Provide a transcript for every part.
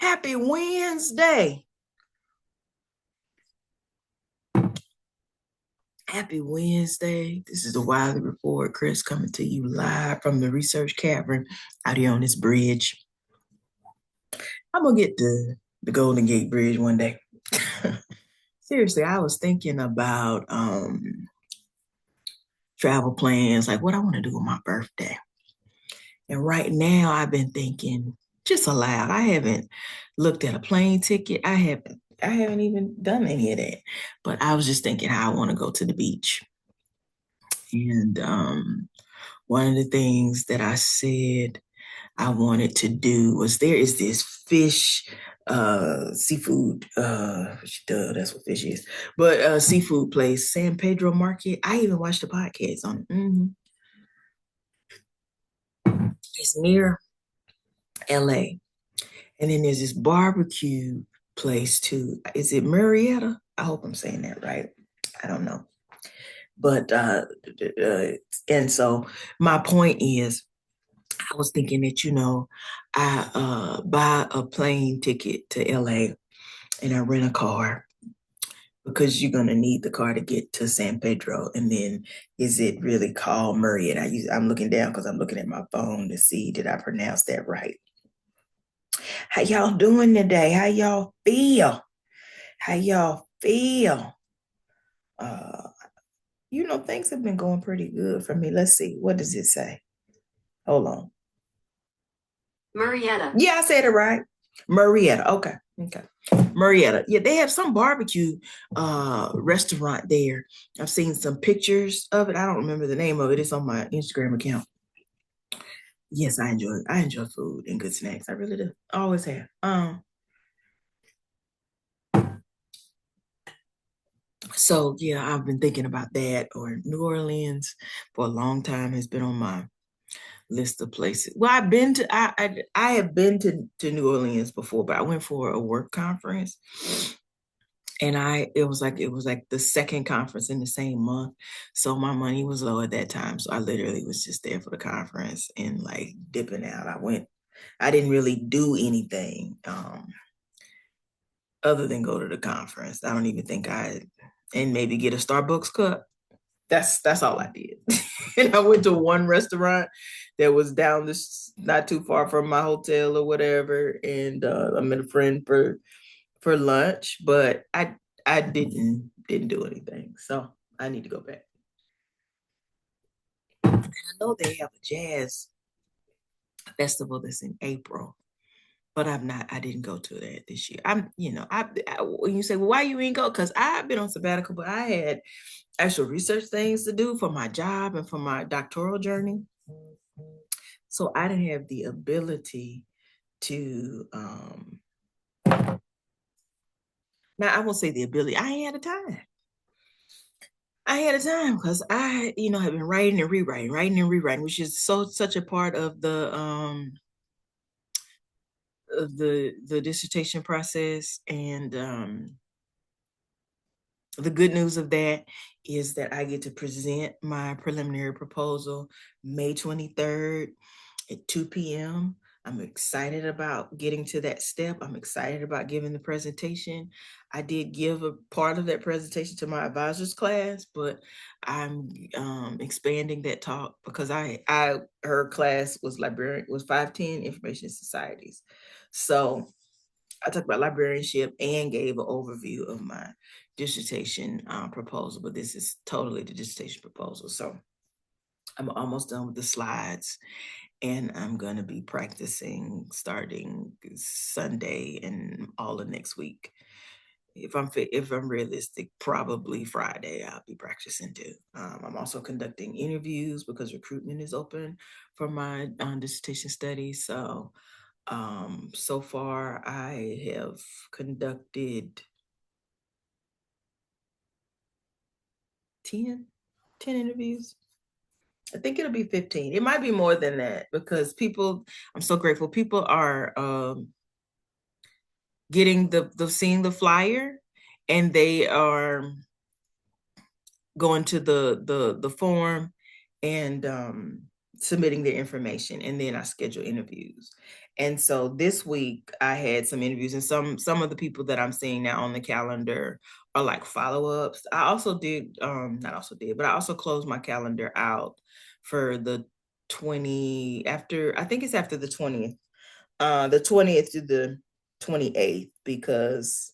Happy Wednesday. Happy Wednesday. This is the Wiley Report. Chris coming to you live from the Research Cavern out here on this bridge. I'm gonna get to the Golden Gate Bridge one day. Seriously, I was thinking about travel plans, like what I want to do on my birthday. And right now I've been thinking just aloud. I haven't looked at a plane ticket. I haven't even done any of that. But I was just thinking how I want to go to the beach. And one of the things that I said I wanted to do was there is this fish, seafood, that's what fish is, but seafood place, San Pedro Market. I even watched a podcast on it. It's near LA. And then there's this barbecue place too. Is it Marietta? I hope I'm saying that right. I don't know. But and so my point is I was thinking that, I buy a plane ticket to LA and I rent a car because you're gonna need the car to get to San Pedro. And then is it really called Murray? I'm looking down because I'm looking at my phone to see did I pronounce that right. How y'all doing today? How y'all feel? How y'all feel? Uh, things have been going pretty good for me. Let's see. What does it say? Hold on. Marietta. Yeah, I said it right. Marietta. Okay. Okay. Marietta. Yeah, they have some barbecue restaurant there. I've seen some pictures of it. I don't remember the name of it. It's on my Instagram account. Yes, I enjoy food and good snacks. I really do. I always have. So yeah, I've been thinking about that, or New Orleans for a long time has been on my list of places. Well, I have been to New Orleans before, but I went for a work conference, and it was like the second conference in the same month. So my money was low at that time. So I literally was just there for the conference and like dipping out. I didn't really do anything other than go to the conference. I don't even think and maybe get a Starbucks cup. That's all I did. And I went to one restaurant that was down this not too far from my hotel or whatever, and I met a friend for lunch, but I didn't do anything. So I need to go back. And I know they have a jazz festival that's in April, but I didn't go to that this year. When you say, well, why you ain't go? Because I've been on sabbatical, but I had actual research things to do for my job and for my doctoral journey. So I didn't have the ability to, now I won't say the ability, I ain't had the time. I had a time because have been writing and rewriting, which is such a part of the dissertation process. And the good news of that is that I get to present my preliminary proposal May 23rd at 2 p.m. I'm excited about getting to that step. I'm excited about giving the presentation. I did give a part of that presentation to my advisors class, but I'm expanding that talk because her class was 510 information societies. So I talked about librarianship and gave an overview of my dissertation proposal, but this is totally the dissertation proposal. So I'm almost done with the slides, and I'm going to be practicing starting Sunday and all of next week. If I'm realistic, probably Friday I'll be practicing too. I'm also conducting interviews because recruitment is open for my dissertation study. So far I have conducted 10 interviews. I think it'll be 15. It might be more than that because I'm so grateful. People are getting seeing the flyer, and they are going to the form and submitting their information, and then I schedule interviews. And so this week I had some interviews, and some of the people that I'm seeing now on the calendar are like follow-ups. I also did, not also did, but I also closed my calendar out for the 20 after, I think it's after the 20th to the 28th, because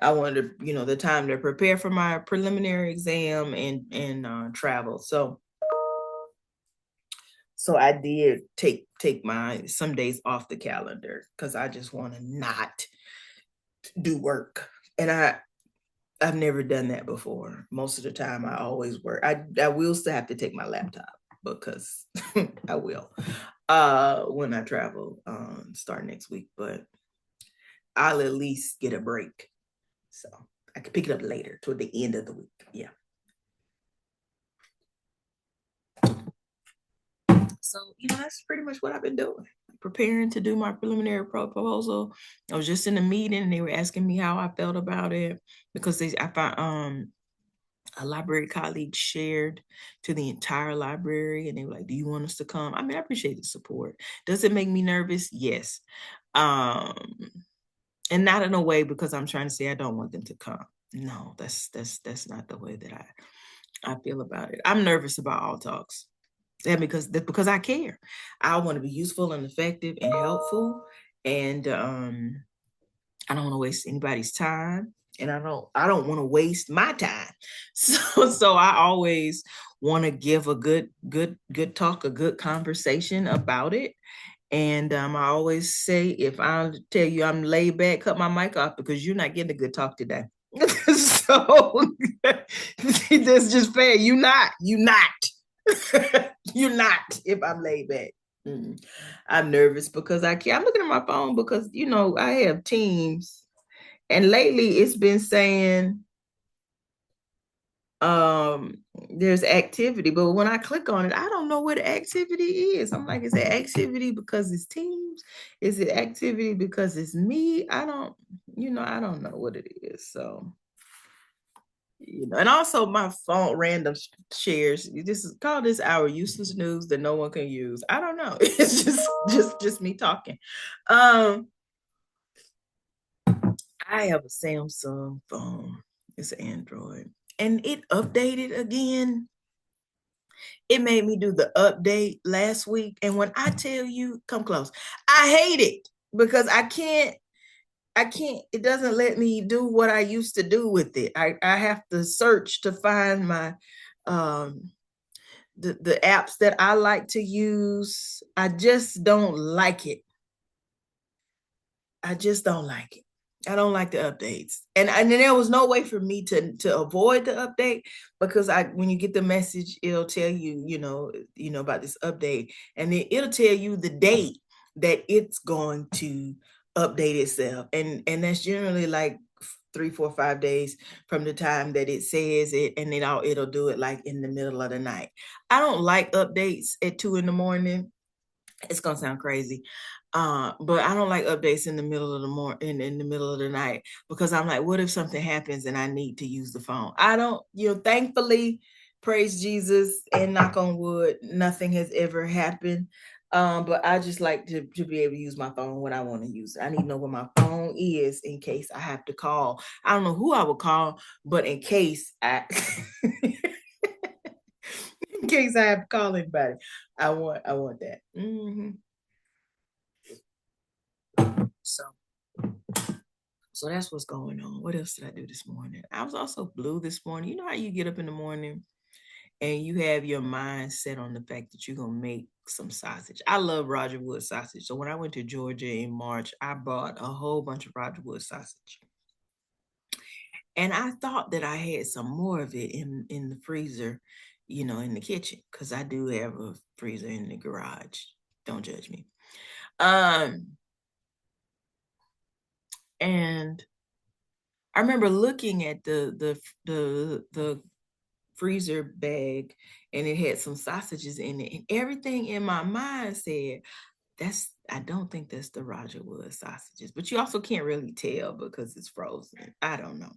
I wanted to, the time to prepare for my preliminary exam and travel. So I did take my some days off the calendar because I just want to not do work. And I've never done that before. Most of the time I always work. I will still have to take my laptop because I will when I travel start next week, but I'll at least get a break. So I can pick it up later toward the end of the week. Yeah. So, that's pretty much what I've been doing. Preparing to do my preliminary proposal. I was just in a meeting and they were asking me how I felt about it, because I found a library colleague shared to the entire library, and they were like, do you want us to come? I mean, I appreciate the support. Does it make me nervous? Yes. And not in a way because I'm trying to say I don't want them to come. No, that's not the way that I feel about it. I'm nervous about all talks. And because I care. I want to be useful and effective and helpful. And I don't want to waste anybody's time. And I don't want to waste my time. So I always want to give a good talk, a good conversation about it. And I always say, if I tell you I'm laid back, cut my mic off, because you're not getting a good talk today. So that's just fair. You're not. You're not if I'm laid back. I'm nervous because I can't. I'm looking at my phone because, I have Teams. And lately it's been saying there's activity, but when I click on it, I don't know what activity is. I'm like, is it activity because it's Teams? Is it activity because it's me? I don't know what it is. So, and also my phone random shares. This is called this hour useless news that no one can use. I don't know. It's just me talking. I have a Samsung phone. It's an Android. And it updated again. It made me do the update last week. And when I tell you, come close, I hate it because I can't, it doesn't let me do what I used to do with it. I have to search to find my, the apps that I like to use. I just don't like it. I just don't like it. I don't like the updates. And there was no way for me to avoid the update, because when you get the message, it'll tell you, about this update, and then it'll tell you the date that it's going to update itself. And that's generally like 3, 4, 5 days from the time that it says it, and then it'll do it like in the middle of the night. I don't like updates at 2 a.m. It's gonna sound crazy. But I don't like updates in the middle of the morning, in the middle of the night, because I'm like, what if something happens and I need to use the phone? I don't, thankfully, praise Jesus and knock on wood, nothing has ever happened. But I just like to be able to use my phone when I want to use it. I need to know where my phone is in case I have to call. I don't know who I would call, but in case I in case I have to call anybody, I want that. Mm-hmm. So that's what's going on. What else did I do this morning? I was also blue this morning. You know how you get up in the morning and you have your mind set on the fact that you're going to make some sausage. I love Roger Wood sausage. So when I went to Georgia in March, I bought a whole bunch of Roger Wood sausage. And I thought that I had some more of it in the freezer, in the kitchen, because I do have a freezer in the garage. Don't judge me. And I remember looking at the freezer bag, and it had some sausages in it, and everything in my mind said, I don't think that's the Roger Wood sausages, but you also can't really tell because it's frozen. I don't know.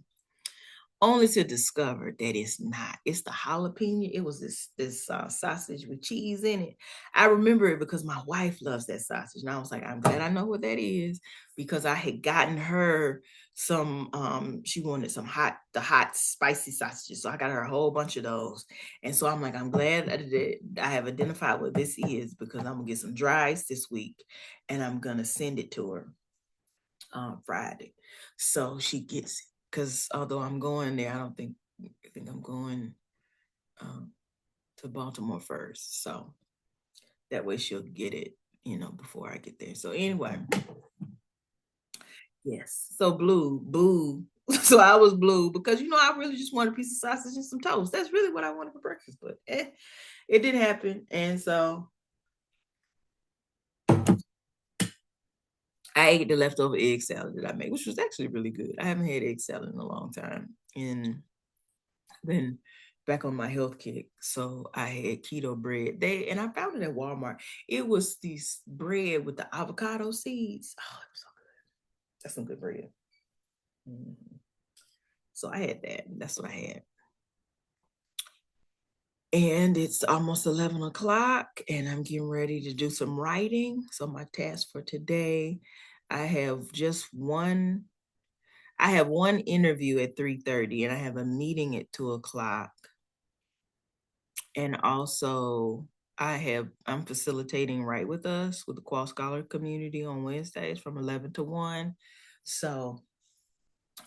only to discover that it's not. It's the jalapeno. It was this sausage with cheese in it. I remember it because my wife loves that sausage, and I was like, I'm glad I know what that is, because I had gotten her some. She wanted the hot spicy sausages, so I got her a whole bunch of those. And so I'm like, I'm glad that I have identified what this is, because I'm gonna get some dry ice this week, and I'm gonna send it to her Friday, so she gets, because although I'm going there, I think I'm going um, to Baltimore first, so that way she'll get it, before I get there. So anyway, yes. So boo. So I was blue because I really just wanted a piece of sausage and some toast. That's really what I wanted for breakfast, but it didn't happen, and so I ate the leftover egg salad that I made, which was actually really good. I haven't had egg salad in a long time, and been back on my health kick. So I had keto bread. And I found it at Walmart. It was this bread with the avocado seeds. Oh, it was so good. That's some good bread. Mhm. So I had that. That's what I had. And it's almost 11 o'clock, and I'm getting ready to do some writing. So my task for today, I have just one. I have one interview at 3:30, and I have a meeting at 2 o'clock. And also, I'm facilitating Right With Us with the Qual Scholar community on Wednesdays from 11 to 1. So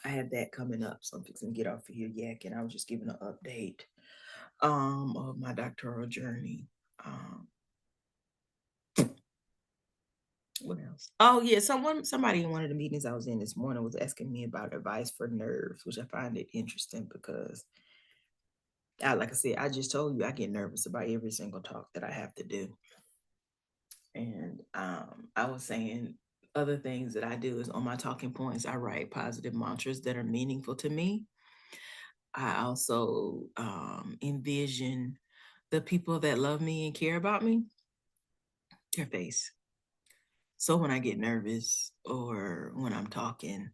I have that coming up. So I'm fixing to get off of here yakking. I was just giving an update of my doctoral journey. Um, what else? Oh yeah, somebody in one of the meetings I was in this morning was asking me about advice for nerves, which I find it interesting because like I said, I just told you I get nervous about every single talk that I have to do. And I was saying other things that I do is on my talking points, I write positive mantras that are meaningful to me. I also envision the people that love me and care about me, their face. So when I get nervous or when I'm talking,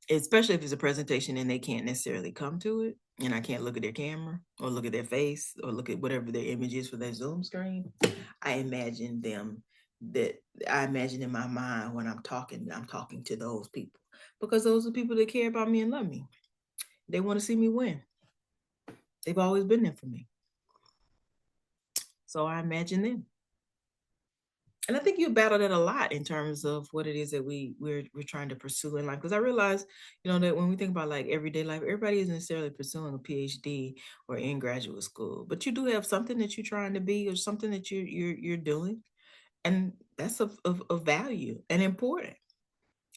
especially if it's a presentation and they can't necessarily come to it, and I can't look at their camera or look at their face or look at whatever their image is for their Zoom screen, I imagine them that I imagine in my mind when I'm talking to those people, because those are people that care about me and love me. They want to see me win. They've always been there for me. So I imagine them. And I think you battle that a lot in terms of what it is that we're trying to pursue in life. Because I realize, that when we think about like everyday life, everybody isn't necessarily pursuing a PhD or in graduate school, but you do have something that you're trying to be or something that you're doing, and that's of value and important.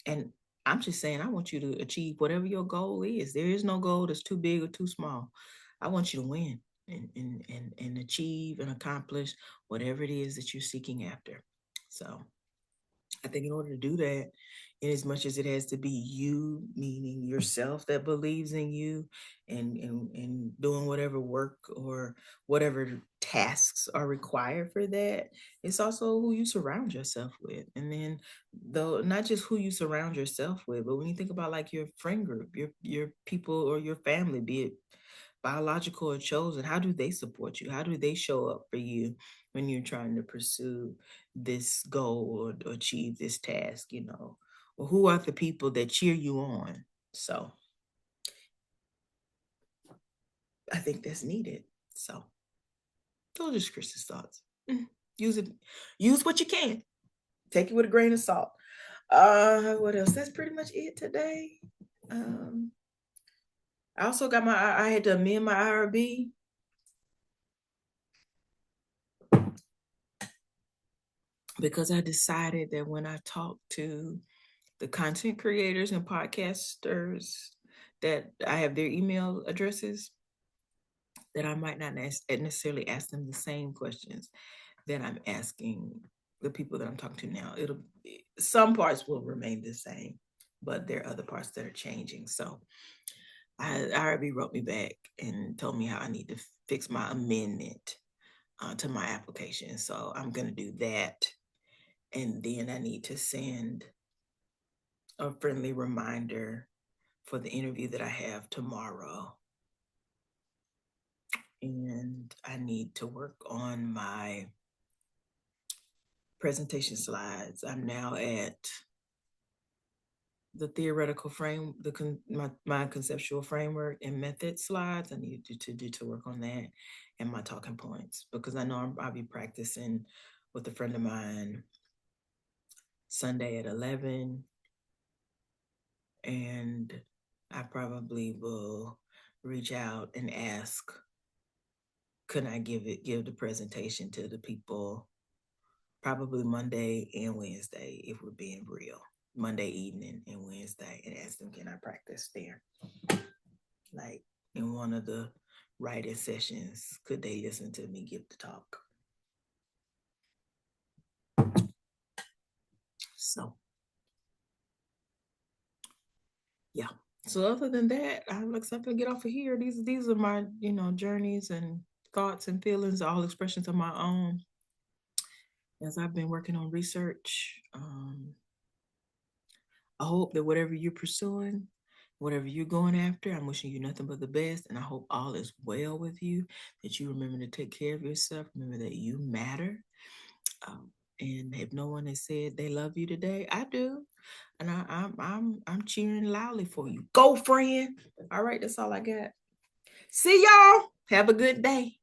And I'm just saying, I want you to achieve whatever your goal is. There is no goal that's too big or too small. I want you to win and achieve and accomplish whatever it is that you're seeking after. So I think in order to do that, in as much as it has to be you, meaning yourself that believes in you and doing whatever work or whatever tasks are required for that, it's also who you surround yourself with. And then though not just who you surround yourself with, but when you think about like your friend group, your people or your family, be it biological or chosen, how do they support you? How do they show up for you when you're trying to pursue this goal or achieve this task, or who are the people that cheer you on? So I think that's needed. So those are just Chris's thoughts. Use it, use what you can. Take it with a grain of salt. What else? That's pretty much it today. Um, I also got I had to amend my IRB because I decided that when I talk to the content creators and podcasters that I have their email addresses, that I might not necessarily ask them the same questions that I'm asking the people that I'm talking to now. Some parts will remain the same, but there are other parts that are changing. So IRB wrote me back and told me how I need to fix my amendment to my application. So I'm going to do that. And then I need to send a friendly reminder for the interview that I have tomorrow. And I need to work on my presentation slides. I'm now at the theoretical frame, my conceptual framework and method slides. I need to work on that and my talking points, because I know I'll be practicing with a friend of mine Sunday at 11, and I probably will reach out and ask, could I give the presentation to the people probably Monday and Wednesday, if we're being real. Monday evening and Wednesday, and ask them, can I practice there? Like in one of the writing sessions, could they listen to me give the talk? So, yeah. So other than that, I'm excited to get off of here. These are my, journeys and thoughts and feelings, all expressions of my own as I've been working on research. I hope that whatever you're pursuing, whatever you're going after, I'm wishing you nothing but the best. And I hope all is well with you, that you remember to take care of yourself. Remember that you matter. And if no one has said they love you today, I do. And I'm cheering loudly for you. Go, friend. All right, that's all I got. See y'all. Have a good day.